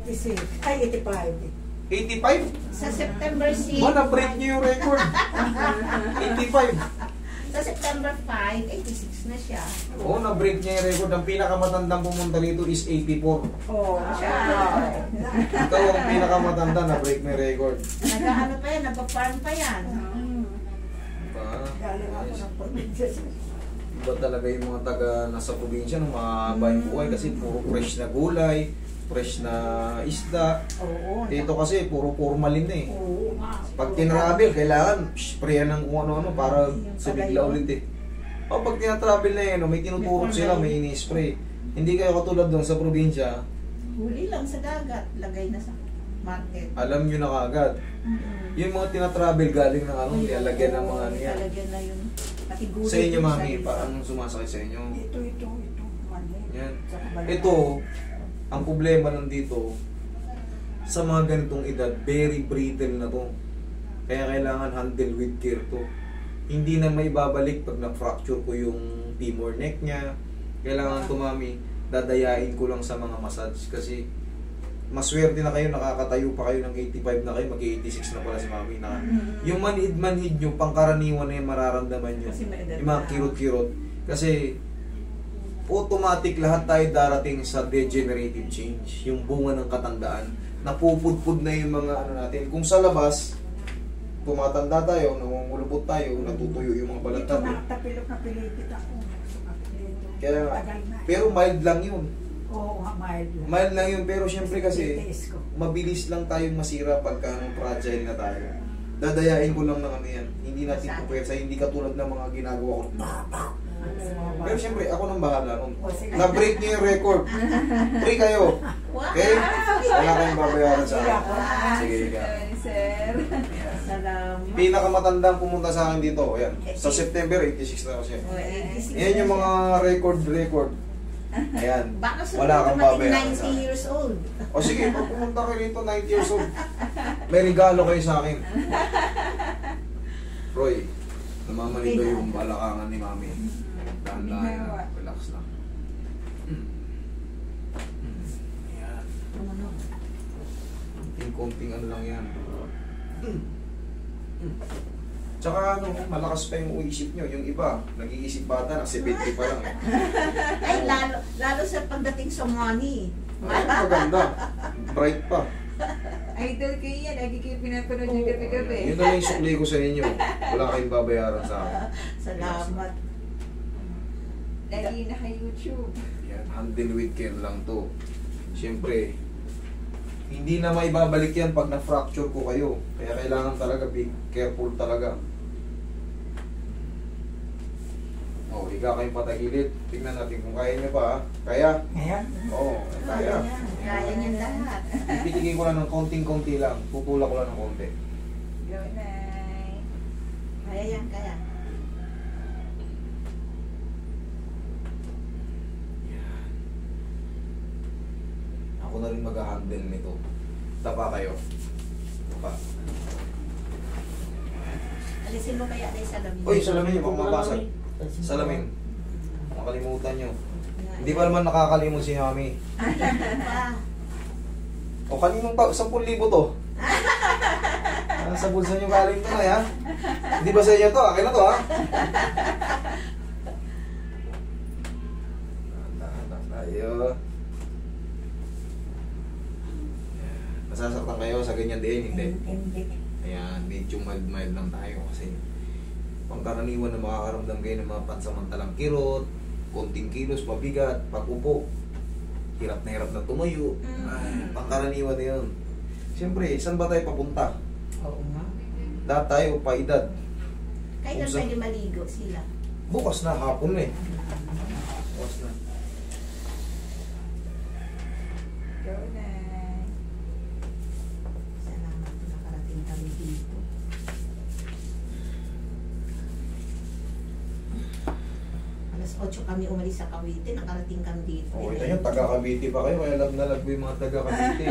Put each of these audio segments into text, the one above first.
86. Ay, 85. 85? Sa September 6. Na-break niyo yung record. 85. Sa September 5, 86 na siya. Oo, na-break niya yung record. Ang pinakamatandang pumunta rito is 84. Oh, siya. Ikaw ang pinakamatanda, na-break mo yung record. Nag-ano pa yan, nag-farm pa yan. Galing ako ng probinsya. Iba talaga yung mga taga nasa probinsya ng mahaba yung buhay kasi puro fresh na gulay, fresh na isda. Oo. Dito kasi puro formalin na eh. Oo. Pag tinravel, kailangan sprayan ng kung ano-ano para sa bigla ulit eh. O pag tinatravel na yun, may tinuturo sila, may ini-spray. Hindi kayo katulad doon sa probinsya, Huli lang sa dagat, lagay na sa market. alam nyo na kagad. Yung mga tinatravel galing ng ano, nilalagyan ng mga ano yan. Lalagyan na yun. Pati gulay Sa inyo dun mami, isa. paano sumasakit sa inyo? Ito. Mali. Yan. Sa kabalaan. Ito, ang problema nandito, sa mga ganitong edad, very brittle na to. Kaya kailangan handle with care to. Hindi na may babalik pag na-fracture ko yung femur neck niya. Kailangan to mami, dadayain ko lang sa mga massage kasi maswerte na kayo, nakakatayo pa kayo ng 85 na kayo, mag-86 na pala si mami na. Yung manhid nyo, pangkaraniwan na yung mararamdaman nyo. Kasi may edad Yung mga na. kirot-kirot. Kasi automatic lahat tayo darating sa degenerative change. Yung bunga ng katandaan. Napupudpud na yung mga ano natin. Kung sa labas, tumatanda tayo, nangungulupot tayo, natutuyo yung mga balat Ito natin. na, tapilok na pilipit ako. Sumakit dito. Kaya, Tagal na. pero mild lang yun. Oo, mild lang. Mild lang yun, pero syempre kasi, Titiis ko. mabilis lang tayong masira pagka fragile na tayo. Dadayain ko lang ng ano yan. Hindi natin pupersa, hindi katulad ng mga ginagawa ko. Pero syempre, ako nang bahala nun. O, sige. Na-break niyo yung record. Free kayo. Wow! Okay? Wala kayong babayaran sa akin. Wow. Sige, ika. Sir. Salamat. Pinakamatandang pumunta sa akin dito. Ayan. Sa September, 86 na kasi. O, 86 Yan yung na mga record. Ayan. Baka Wala kang babayaran sa 90 akin. years old. O sige, pag pumunta kayo rito, 90 years old, may regalo kayo sa akin. Roy, namamanito yung balakangan ni Mami. Dahan-dahan lang, relax lang. Ayan. Konting ano lang yan. Tsaka ano, malakas pa yung isip nyo. Yung iba, nag-iisip bata, nasa 70 pa lang eh. Ay, lalo sa pagdating sa money. Ay, maganda. Bright pa. Idol kayo yan. Lagi kayo pinapanood yung gabi-gabi. Yun na lang yung sukli ko sa inyo. Wala kayong babayaran sa akin. Salamat. Lagi naka-YouTube. Yan, handle with care lang to. Siyempre, hindi na maibabalik yan pag na-fracture ko kayo. Kaya kailangan talaga be careful talaga. O, higa kayong patagilid. Tingnan natin kung kaya nyo pa ha. Kaya? Ngayon? Oo, kaya. Kaya niyan lahat. Ipitigin ko lang ng konting-konti lang. Tutulak ko lang ng konti. Go, Nay. Kaya yan, kaya. Ako na rin mag-handle nito. Tapa kayo. Tapa. Alisin mo kaya na yung salamin. Uy, salamin nyo, baka mabasag. Salamin. Makalimutan nyo. Hindi pa naman nakakalimot si Mami. Pa. O kaninong pa, 10,000 to. Sa bulsa nyo galing to na, ha? Hindi ba sa inyo to? Akin na to, ha? Dahan-dahan tayo. Nasasaktan kayo sa ganyan din, hindi? Hindi. Ayan, medyo mild lang tayo kasi pangkaraniwan na makakaramdam kayo ng mga pansamantalang kirot, konting kilos, mabigat, pag-upo, hirap na tumayo. Ay, pangkaraniwan na yun. Siyempre, saan ba tayo papunta? Oo nga. Lahat tayo, paedad. Kailan Kung sa- pwede maligo sila? Bukas na, hapon na eh. Bukas na. Go, Nay. Salamat na nakarating kami dito. Alas 8 kami umalis sa Cavite, nakarating kami dito. Okay na yun, taga Cavite pa kayo, kaya lag na lag yung mga taga Cavite.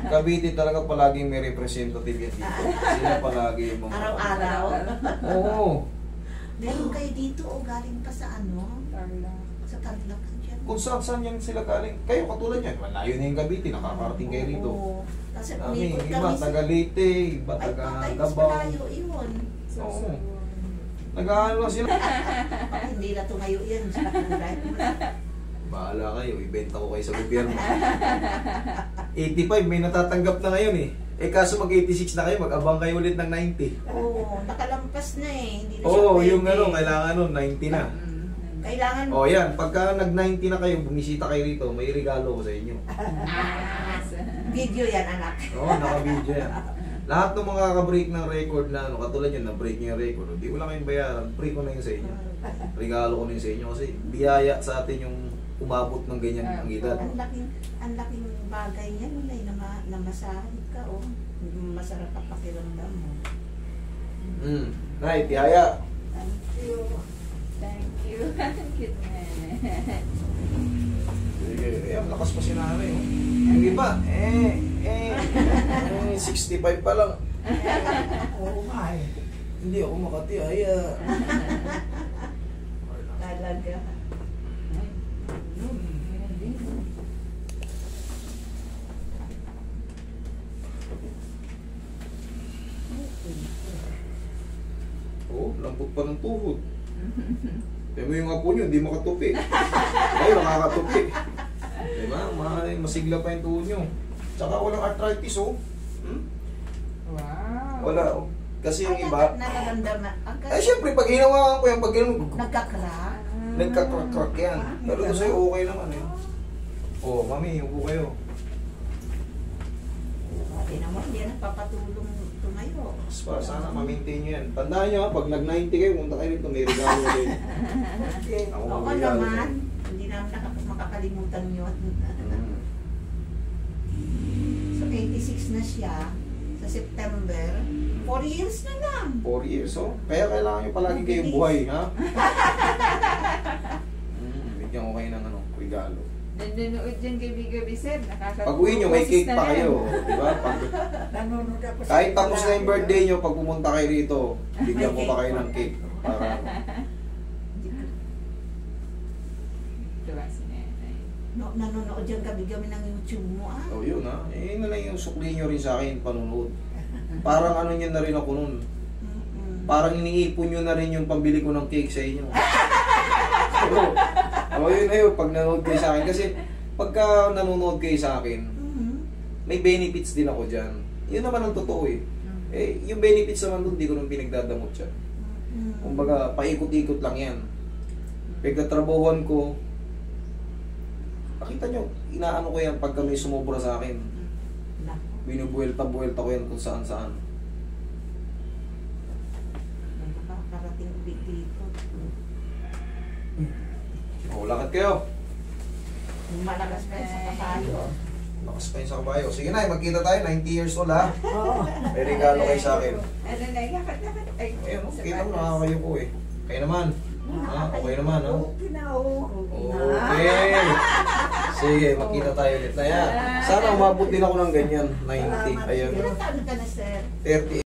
Cavite talaga palaging may representative yan dito. Sila palagi yung mga... Araw-araw. Oo. Meron kayo dito o galing pa sa ano? Carla. Sa Tarlac dyan. kung saan yan sila galing. Kayo katulad yan, malayo na yung Cavite, nakakarating kayo rito. Oo. Kasi Dami, umikot iba kami taga Leyte, iba Ay, taga patay, mas Davao. malayo yun. Oo. Nag-ano lang sila. Bakit hindi na tumayo yan? Dahil Bahala kayo, ibenta ko kayo sa gobyerno. 85, may natatanggap na ngayon eh. Eh kaso mag-86 na kayo, mag-abang kayo ulit ng 90. Oo, nakalampas na eh. Hindi na siya Oo, pwede. yung ano, kailangan nun, 90 na. Kailangan O yan, pagka nag-90 na kayo, bumisita kayo rito, may regalo ko sa inyo. video yan, anak. Oo, naka-video yan. Lahat ng mga ka-break ng record na ano, katulad yun, na-break niya yung record, hindi wala kayong bayaran, free ko na yun sa inyo. Regalo ko na yun sa inyo kasi biyaya sa atin yung umabot ng ganyan ang edad. Ang laking bagay yan, wala na masahid ka, oh. Masarap ka pakiramdam mo. Nay, tihaya. Thank you. Thank you. Cute man. Sige, ayan, lakas pa si nanay. Oh. Yung iba, 65 pa lang. Oo nga eh. Hindi ako makatihaya. Talaga. Meron din. Oo, lambot pa ng tuhod. Kaya mo yung apo nyo, hindi makatupi. Kayo, nakakatupi. Diba? Masigla pa yung tuhod nyo. Tsaka walang arthritis, oh. Wow. Wala, oh. Kasi yung iba, Nakaramdaman. ay syempre, pag hinawakan ko yan, pag ganun, Nagkakrak. nagkakrak-krak yan. Pero ito sa'yo, okay naman eh. Oh, mami, upo kayo. Sabi naman, hindi na papatulong tumayo. Mas para sana ma-maintain nyo yan. Tandaan nyo ha, pag nag-90 kayo, punta kayo rito, may regalo kayo. Ako Oo mag-regalo naman. sa'yo. Hindi namin makakalimutan yun. Mm. So, 86 na siya. Sa September. 4 years na lang. 4 years, oh. Kaya kailangan nyo palagi kayong buhay, ha? Bigyan ko kayo ng ano, regalo. Nanonood dyan gabi-gabi, sir. Pag uwi nyo, may cake pa kayo. Di ba? Nanonood ako sa Kahit tapos na yung birthday nyo, pag pumunta kayo rito, bigyan ko pa kayo ng cake. Para Diba si nanay? Nanonood yan gabi-gabi ng YouTube mo, ah. oh, yun ha. Eh, yun na lang yung sukli nyo rin sa akin, panunod. Parang ano nyo na rin ako nun. Parang iniipon nyo na rin yung pambili ko ng cake sa inyo. Oo, yun na yun, pag nanonood kayo sa akin. Kasi pagka nanonood kayo sa akin, may benefits din ako dyan. Yun naman ang totoo eh. Eh, yung benefits naman doon, di ko nung pinagdadamot siya. Kumbaga, paikot-ikot lang yan. Pagkatrabahuan ko, nakita nyo, inaano ko yan pagka may sumobra sa akin. Binubuelta-buelta ko yan kung saan-saan. Nakakarating ulit dito. O, lakad kayo. Malakas pa yun sa kapayo. Lakas pa yun sa kabayo. Sige na, magkita tayo, 90 years old ha. Oo. May regalo kayo sa akin. Ano na, lakad-lakad. Ay, Ayun, sa kita mo, patas. nakakayo po eh. Kayo naman. Ha? Okay naman, ha? Okay na, oo. Okay. Sige, magkita tayo ulit na yan. Sana umabot din ako ng ganyan, 90. Ayan. Ilan taon ka na, sir? 30.